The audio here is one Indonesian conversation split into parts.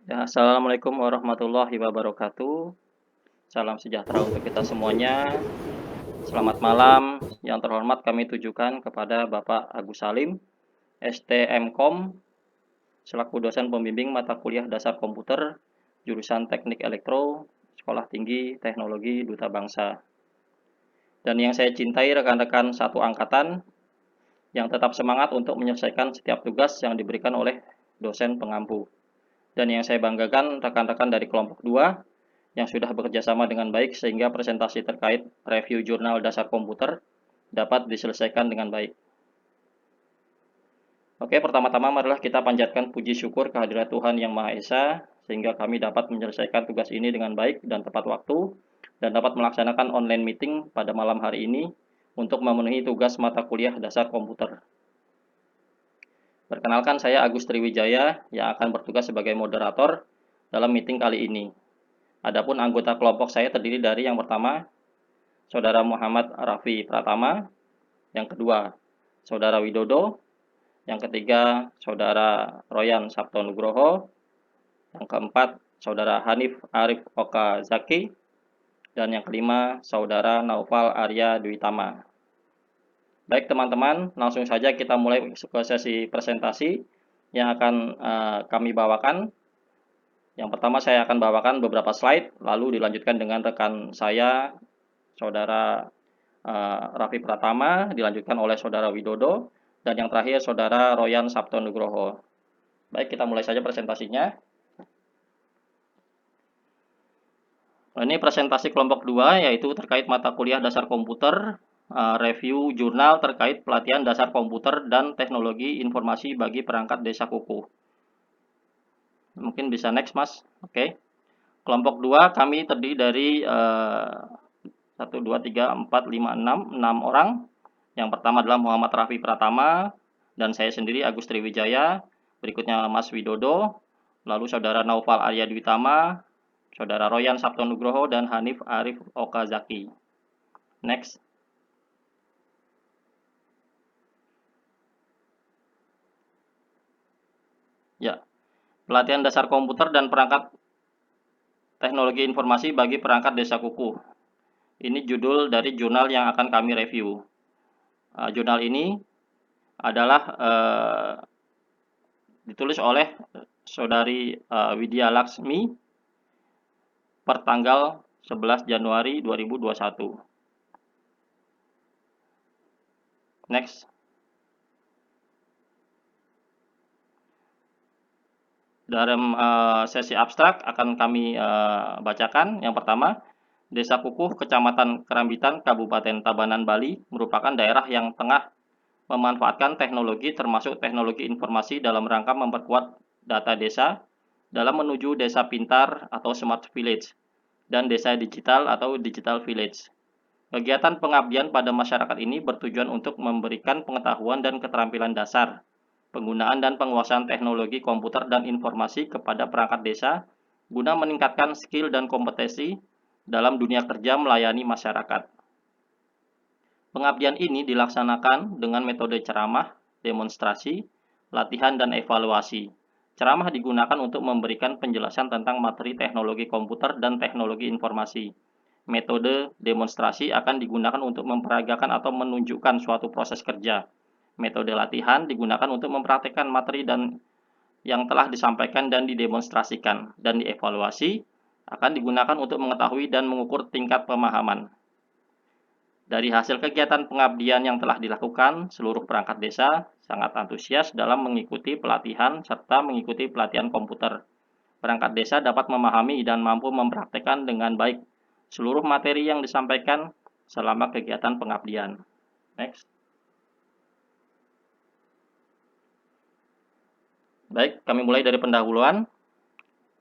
Ya, assalamualaikum warahmatullahi wabarakatuh. Salam sejahtera untuk kita semuanya. Selamat malam. Yang terhormat kami tujukan kepada Bapak Agus Salim, STMkom, selaku dosen pembimbing mata kuliah dasar komputer, jurusan Teknik Elektro, Sekolah Tinggi Teknologi Duta Bangsa. Dan yang saya cintai rekan-rekan satu angkatan yang tetap semangat untuk menyelesaikan setiap tugas yang diberikan oleh dosen pengampu. Dan yang saya banggakan rekan-rekan dari kelompok 2 yang sudah bekerja sama dengan baik sehingga presentasi terkait review jurnal dasar komputer dapat diselesaikan dengan baik. Oke, pertama-tama marilah kita panjatkan puji syukur kehadirat Tuhan Yang Maha Esa sehingga kami dapat menyelesaikan tugas ini dengan baik dan tepat waktu dan dapat melaksanakan online meeting pada malam hari ini untuk memenuhi tugas mata kuliah dasar komputer. Perkenalkan, saya Agus Triwijaya yang akan bertugas sebagai moderator dalam meeting kali ini. Adapun anggota kelompok saya terdiri dari yang pertama, Saudara Muhammad Raffi Pratama, yang kedua, Saudara Widodo, yang ketiga, Saudara Royan Sabto Nugroho, yang keempat, Saudara Hanif Arif Okazaki, dan yang kelima, Saudara Naufal Arya Dwitama. Baik teman-teman, langsung saja kita mulai ke sesi presentasi yang akan kami bawakan. Yang pertama saya akan bawakan beberapa slide, lalu dilanjutkan dengan rekan saya, Saudara Raffi Pratama, dilanjutkan oleh Saudara Widodo, dan yang terakhir Saudara Royan Sabto Nugroho. Baik, kita mulai saja presentasinya. Ini presentasi kelompok 2, yaitu terkait mata kuliah dasar komputer, review jurnal terkait pelatihan dasar komputer dan teknologi informasi bagi perangkat desa kuku. Mungkin bisa next, Mas. Oke. Kelompok 2 kami terdiri dari 1, 2, 3, 4, 5, 6 orang. Yang pertama adalah Muhammad Raffi Pratama, dan saya sendiri Agus Triwijaya. Berikutnya Mas Widodo, lalu Saudara Naufal Arya Dwitama, Saudara Royan Sabto Nugroho, dan Hanif Arif Okazaki. Next. Ya, pelatihan dasar komputer dan perangkat teknologi informasi bagi perangkat desa kuku. Ini judul dari jurnal yang akan kami review. Jurnal ini adalah ditulis oleh Saudari Widya Laksmi per tanggal 11 Januari 2021. Next. Dalam sesi abstrak akan kami bacakan. Yang pertama, Desa Kukuh, Kecamatan Kerambitan, Kabupaten Tabanan, Bali, merupakan daerah yang tengah memanfaatkan teknologi termasuk teknologi informasi dalam rangka memperkuat data desa dalam menuju desa pintar atau smart village dan desa digital atau digital village. Kegiatan pengabdian pada masyarakat ini bertujuan untuk memberikan pengetahuan dan keterampilan dasar, penggunaan dan penguasaan teknologi komputer dan informasi kepada perangkat desa guna meningkatkan skill dan kompetensi dalam dunia kerja melayani masyarakat. Pengabdian ini dilaksanakan dengan metode ceramah, demonstrasi, latihan, dan evaluasi. Ceramah digunakan untuk memberikan penjelasan tentang materi teknologi komputer dan teknologi informasi. Metode demonstrasi akan digunakan untuk memperagakan atau menunjukkan suatu proses kerja. Metode latihan digunakan untuk mempraktikkan materi dan yang telah disampaikan dan didemonstrasikan, dan dievaluasi akan digunakan untuk mengetahui dan mengukur tingkat pemahaman. Dari hasil kegiatan pengabdian yang telah dilakukan, seluruh perangkat desa sangat antusias dalam mengikuti pelatihan serta mengikuti pelatihan komputer. Perangkat desa dapat memahami dan mampu mempraktekkan dengan baik seluruh materi yang disampaikan selama kegiatan pengabdian. Next. Baik, kami mulai dari pendahuluan.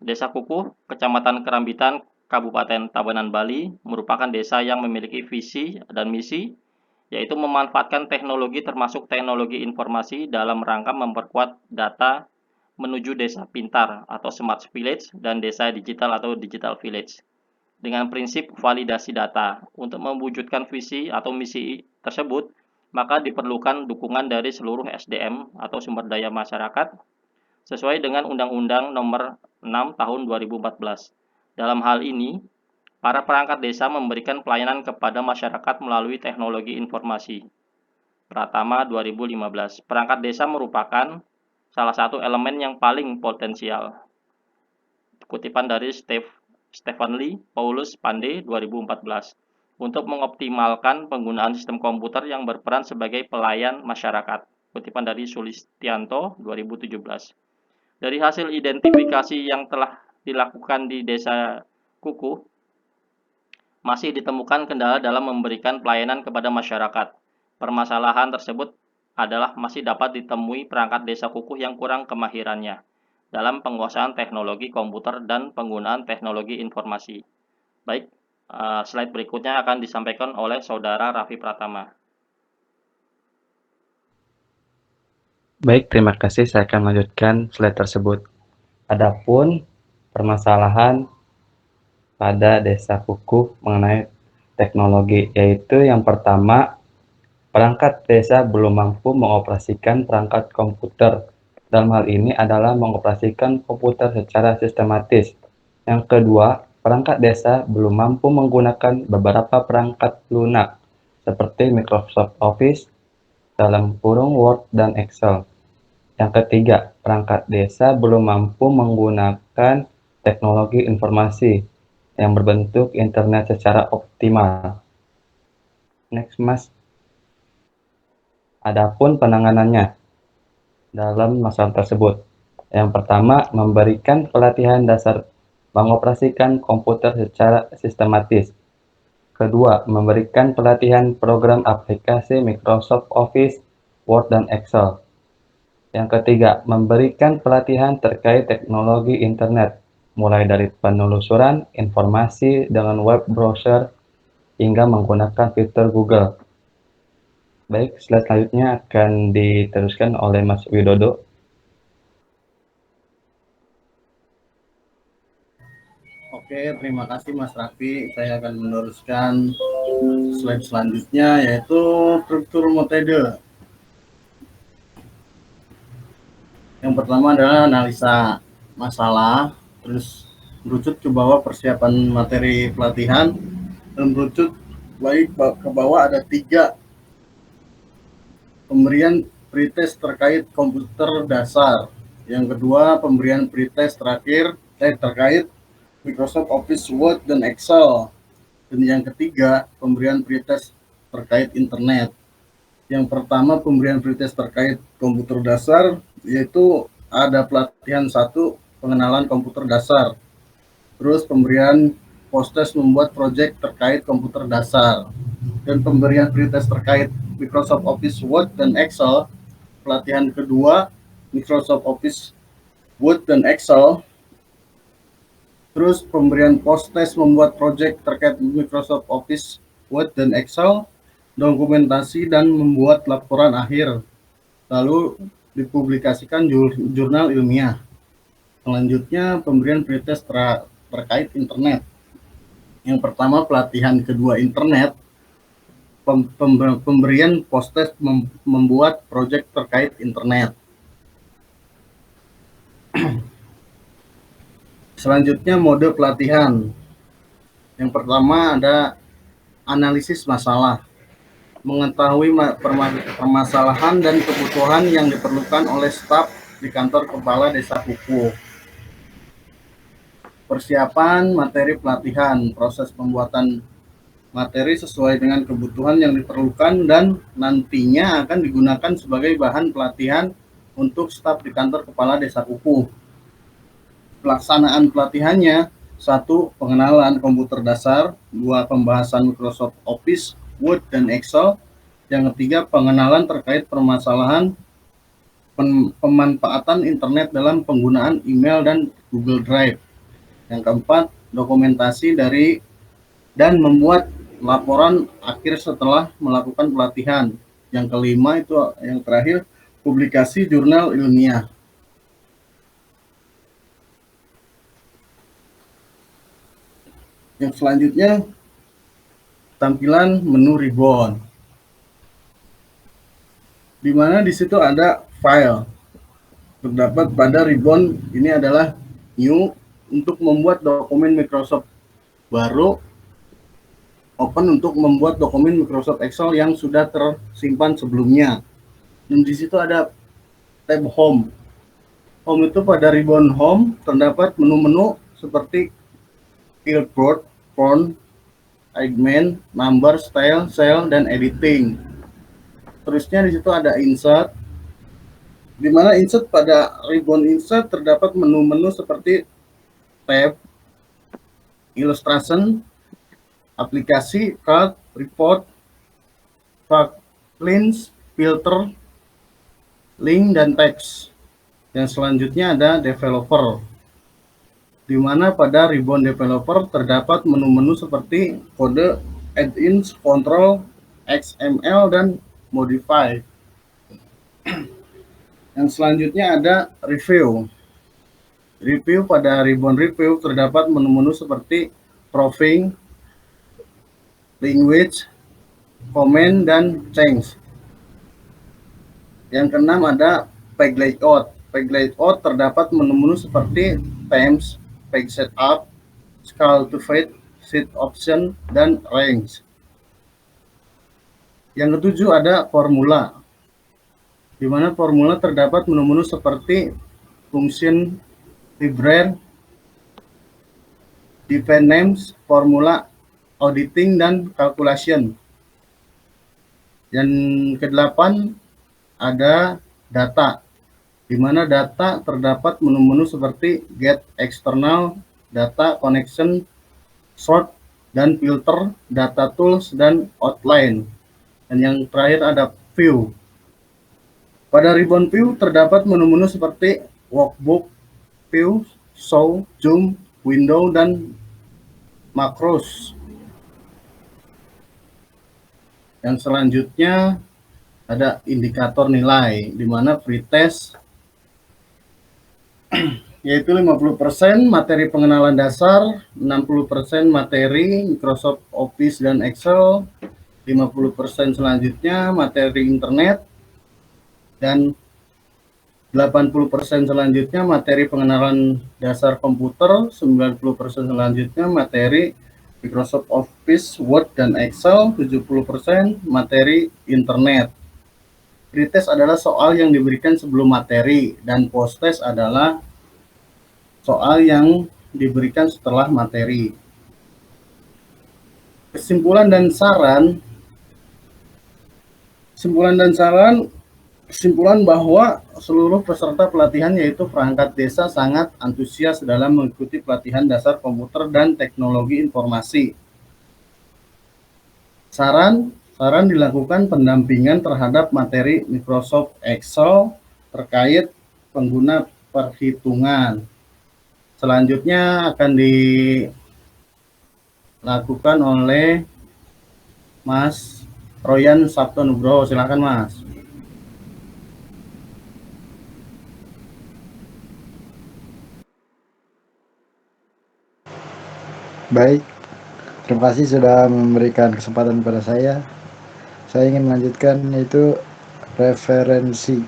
Desa Kukuh, Kecamatan Kerambitan, Kabupaten Tabanan, Bali, merupakan desa yang memiliki visi dan misi, yaitu memanfaatkan teknologi termasuk teknologi informasi dalam rangka memperkuat data menuju desa pintar atau smart village dan desa digital atau digital village. Dengan prinsip validasi data, untuk mewujudkan visi atau misi tersebut, maka diperlukan dukungan dari seluruh SDM atau sumber daya masyarakat sesuai dengan Undang-Undang Nomor 6 tahun 2014. Dalam hal ini, para perangkat desa memberikan pelayanan kepada masyarakat melalui teknologi informasi. Pratama 2015. Perangkat desa merupakan salah satu elemen yang paling potensial. Kutipan dari Stephen Lee, Paulus Pandey 2014. Untuk mengoptimalkan penggunaan sistem komputer yang berperan sebagai pelayan masyarakat. Kutipan dari Sulistianto 2017. Dari hasil identifikasi yang telah dilakukan di Desa Kukuh, masih ditemukan kendala dalam memberikan pelayanan kepada masyarakat. Permasalahan tersebut adalah masih dapat ditemui perangkat desa Kukuh yang kurang kemahirannya dalam penguasaan teknologi komputer dan penggunaan teknologi informasi. Baik, slide berikutnya akan disampaikan oleh Saudara Raffi Pratama. Baik, terima kasih. Saya akan melanjutkan slide tersebut. Adapun permasalahan pada Desa Kukuh mengenai teknologi, yaitu yang pertama, perangkat desa belum mampu mengoperasikan perangkat komputer. Dalam hal ini adalah mengoperasikan komputer secara sistematis. Yang kedua, perangkat desa belum mampu menggunakan beberapa perangkat lunak seperti Microsoft Office, dalam kurung Word dan Excel. Yang ketiga, perangkat desa belum mampu menggunakan teknologi informasi yang berbentuk internet secara optimal. Next, Mas. Adapun penanganannya dalam masalah tersebut. Yang pertama, memberikan pelatihan dasar mengoperasikan komputer secara sistematis. Kedua, memberikan pelatihan program aplikasi Microsoft Office, Word, dan Excel. Yang ketiga, memberikan pelatihan terkait teknologi internet, mulai dari penelusuran informasi dengan web browser hingga menggunakan fitur Google. Baik, slide selanjutnya akan diteruskan oleh Mas Widodo. Oke, terima kasih Mas Raffi. Saya akan meneruskan slide selanjutnya, yaitu struktur metode. Yang pertama adalah analisa masalah, terus merucut ke bawah persiapan materi pelatihan, dan merucut baik ke bawah ada 3 pemberian pretest terkait komputer dasar. Yang kedua, pemberian pretest terkait Microsoft Office, Word, dan Excel. Dan yang ketiga, pemberian pretest terkait internet. Yang pertama, pemberian pretest terkait komputer dasar, yaitu ada pelatihan 1, pengenalan komputer dasar. Terus pemberian post-test membuat proyek terkait komputer dasar. Dan pemberian pretest terkait Microsoft Office, Word, dan Excel. Pelatihan kedua, Microsoft Office, Word, dan Excel. Terus pemberian post-test membuat proyek terkait Microsoft Office, Word, dan Excel. Dokumentasi dan membuat laporan akhir. Lalu dipublikasikan jurnal ilmiah. Selanjutnya pemberian pretest terkait internet. Yang pertama, pelatihan kedua internet. Pemberian post-test membuat proyek terkait internet. Selanjutnya mode pelatihan. Yang pertama ada analisis masalah. Mengetahui permasalahan dan kebutuhan yang diperlukan oleh staf di kantor kepala desa Kukuh. Persiapan materi pelatihan, proses pembuatan materi sesuai dengan kebutuhan yang diperlukan dan nantinya akan digunakan sebagai bahan pelatihan untuk staf di kantor kepala desa Kukuh. Pelaksanaan pelatihannya: 1. Pengenalan komputer dasar. 2. Pembahasan Microsoft Office, Word, dan Excel. Yang ketiga, pengenalan terkait permasalahan pemanfaatan internet dalam penggunaan email dan Google Drive. Yang keempat, dokumentasi dan membuat laporan akhir setelah melakukan pelatihan. Yang kelima, itu yang terakhir, publikasi jurnal ilmiah. Yang selanjutnya, tampilan menu ribbon, di mana di situ ada file. Terdapat pada ribbon ini adalah new, untuk membuat dokumen Microsoft baru, open untuk membuat dokumen Microsoft Excel yang sudah tersimpan sebelumnya. Dan di situ ada tab Home. Home itu pada ribbon Home terdapat menu-menu seperti Clipboard, Font, Admin, Number, Style, Cell, dan Editing. Terusnya di situ ada Insert, di mana insert pada ribbon insert terdapat menu-menu seperti tab, illustration, aplikasi, card, report, links, filter, link, dan teks. Dan selanjutnya ada developer, di mana pada ribbon developer terdapat menu-menu seperti kode, add-ins, control, XML, dan modify. Yang selanjutnya ada review. Review pada ribbon review terdapat menu-menu seperti proofing, language, comment, dan change. Yang keenam ada page layout. Page layout terdapat menu-menu seperti themes, page setup, scale to fit, sheet option, dan range. Yang ketujuh ada formula, di mana formula terdapat menu-menu seperti function, library, define names, formula, auditing, dan calculation. Yang kedelapan ada data, di mana data terdapat menu-menu seperti get, external, data, connection, sort, dan filter, data tools, dan outline. Dan yang terakhir ada view. Pada ribbon view terdapat menu-menu seperti workbook, view, show, zoom, window, dan macros. Yang selanjutnya ada indikator nilai, di mana pretest yaitu 50% materi pengenalan dasar, 60% materi Microsoft Office dan Excel, 50% selanjutnya materi internet, dan 80% selanjutnya materi pengenalan dasar komputer, 90% selanjutnya materi Microsoft Office, Word, dan Excel, 70% materi internet. Pretest adalah soal yang diberikan sebelum materi, dan posttest adalah soal yang diberikan setelah materi. Kesimpulan dan saran kesimpulan bahwa seluruh peserta pelatihan yaitu perangkat desa sangat antusias dalam mengikuti pelatihan dasar komputer dan teknologi informasi. Saran dilakukan pendampingan terhadap materi Microsoft Excel terkait pengguna perhitungan. Selanjutnya akan dilakukan oleh Mas Royan Sabto Nugroho. Silakan Mas. Baik, terima kasih sudah memberikan kesempatan kepada saya. Saya ingin melanjutkan yaitu referensi.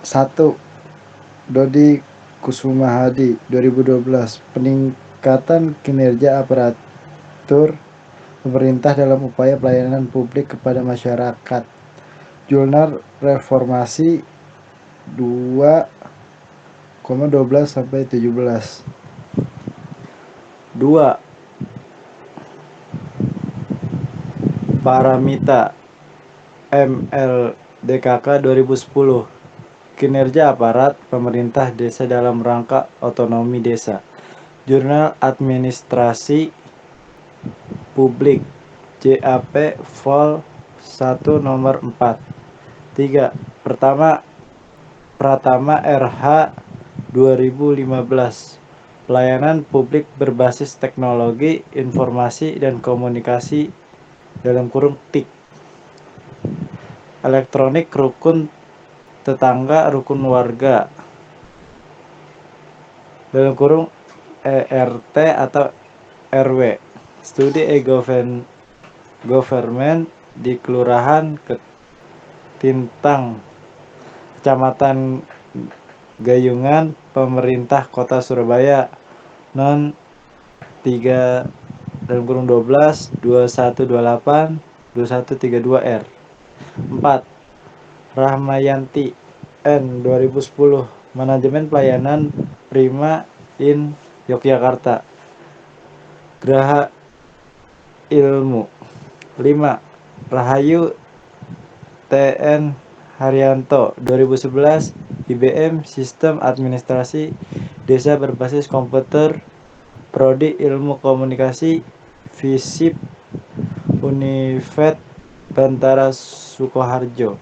Satu, Dodi Kusumahadi 2012, peningkatan kinerja aparatur pemerintah dalam upaya pelayanan publik kepada masyarakat. Jurnal Reformasi 2,12-17. 2. Paramita MLDKK 2010, kinerja aparat pemerintah desa dalam rangka otonomi desa. Jurnal Administrasi Publik JAP Vol 1 nomor 4. 3. Pratama RH 2015, pelayanan publik berbasis teknologi informasi dan komunikasi (TIK), elektronik, rukun tetangga, rukun warga (ERT atau RW), studi e-government di kelurahan Ketintang Kecamatan Gayungan, Pemerintah Kota Surabaya, non 3/12 2128 2132 R. 4. Rahmayanti N 2010, Manajemen Pelayanan Prima in Yogyakarta, Graha Ilmu. 5. Rahayu TN Haryanto 2011, IBM Sistem Administrasi Desa Berbasis Komputer, Prodi Ilmu Komunikasi, FISIP Univet Bantara Sukoharjo.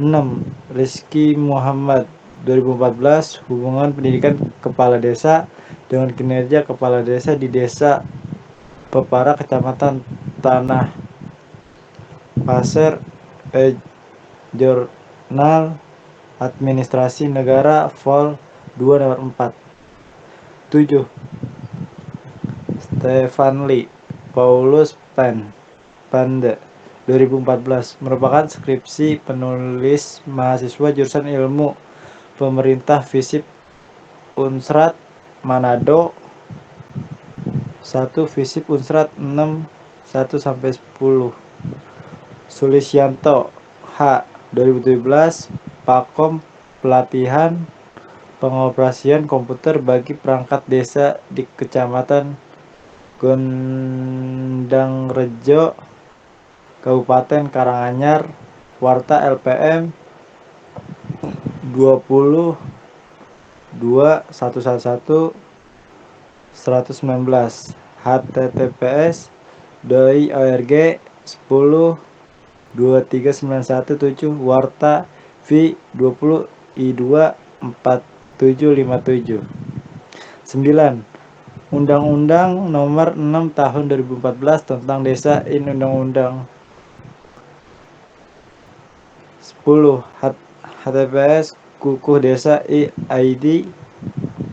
6. Rizky Muhammad 2014, Hubungan Pendidikan Kepala Desa dengan Kinerja Kepala Desa di Desa Pepara, Kecamatan Tanah Pasir, Jurnal Administrasi Negara Vol 2 nomor 4. 7. Stefan Lee Paulus Pande 2014, merupakan skripsi penulis mahasiswa jurusan Ilmu Pemerintah FISIP Unsrat Manado. 1. FISIP Unsrat 6 1-10. Sulisyanto H 2017, Pakom Pelatihan Pengoperasian Komputer bagi Perangkat Desa di Kecamatan Gondangrejo, Kabupaten Karanganyar, Warta LPM 20 2111 119, https doi.org 10 23917, Warta V 20 I2 4757. 9. Undang-Undang Nomor 6 Tahun 2014 tentang Desa in Undang-Undang 10 https Kukuh Desa ID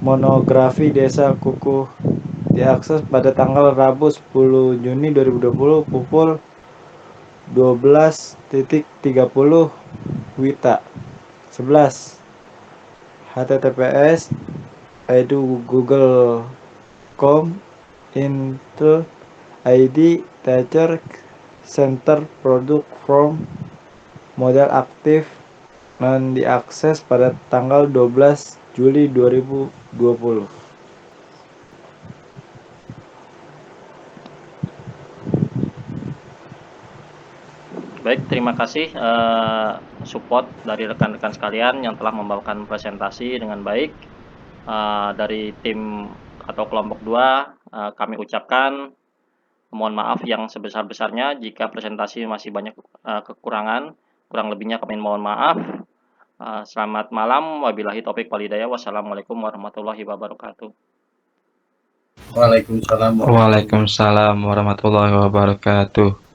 Monografi Desa Kukuh diakses pada tanggal Rabu 10 Juni 2020 pukul 12.30 WITA. 11. https edu.google.com Intel ID Teacher Center Product Form Modal aktif dan diakses pada tanggal 12 Juli 2020. Baik, terima kasih support dari rekan-rekan sekalian yang telah membawakan presentasi dengan baik. Dari tim atau kelompok 2, kami ucapkan mohon maaf yang sebesar-besarnya jika presentasi masih banyak kekurangan. Kurang lebihnya kami mohon maaf. Selamat malam, wabillahi taufik walhidayah. Wassalamualaikum warahmatullahi wabarakatuh. Waalaikumsalam. Waalaikumsalam warahmatullahi wabarakatuh.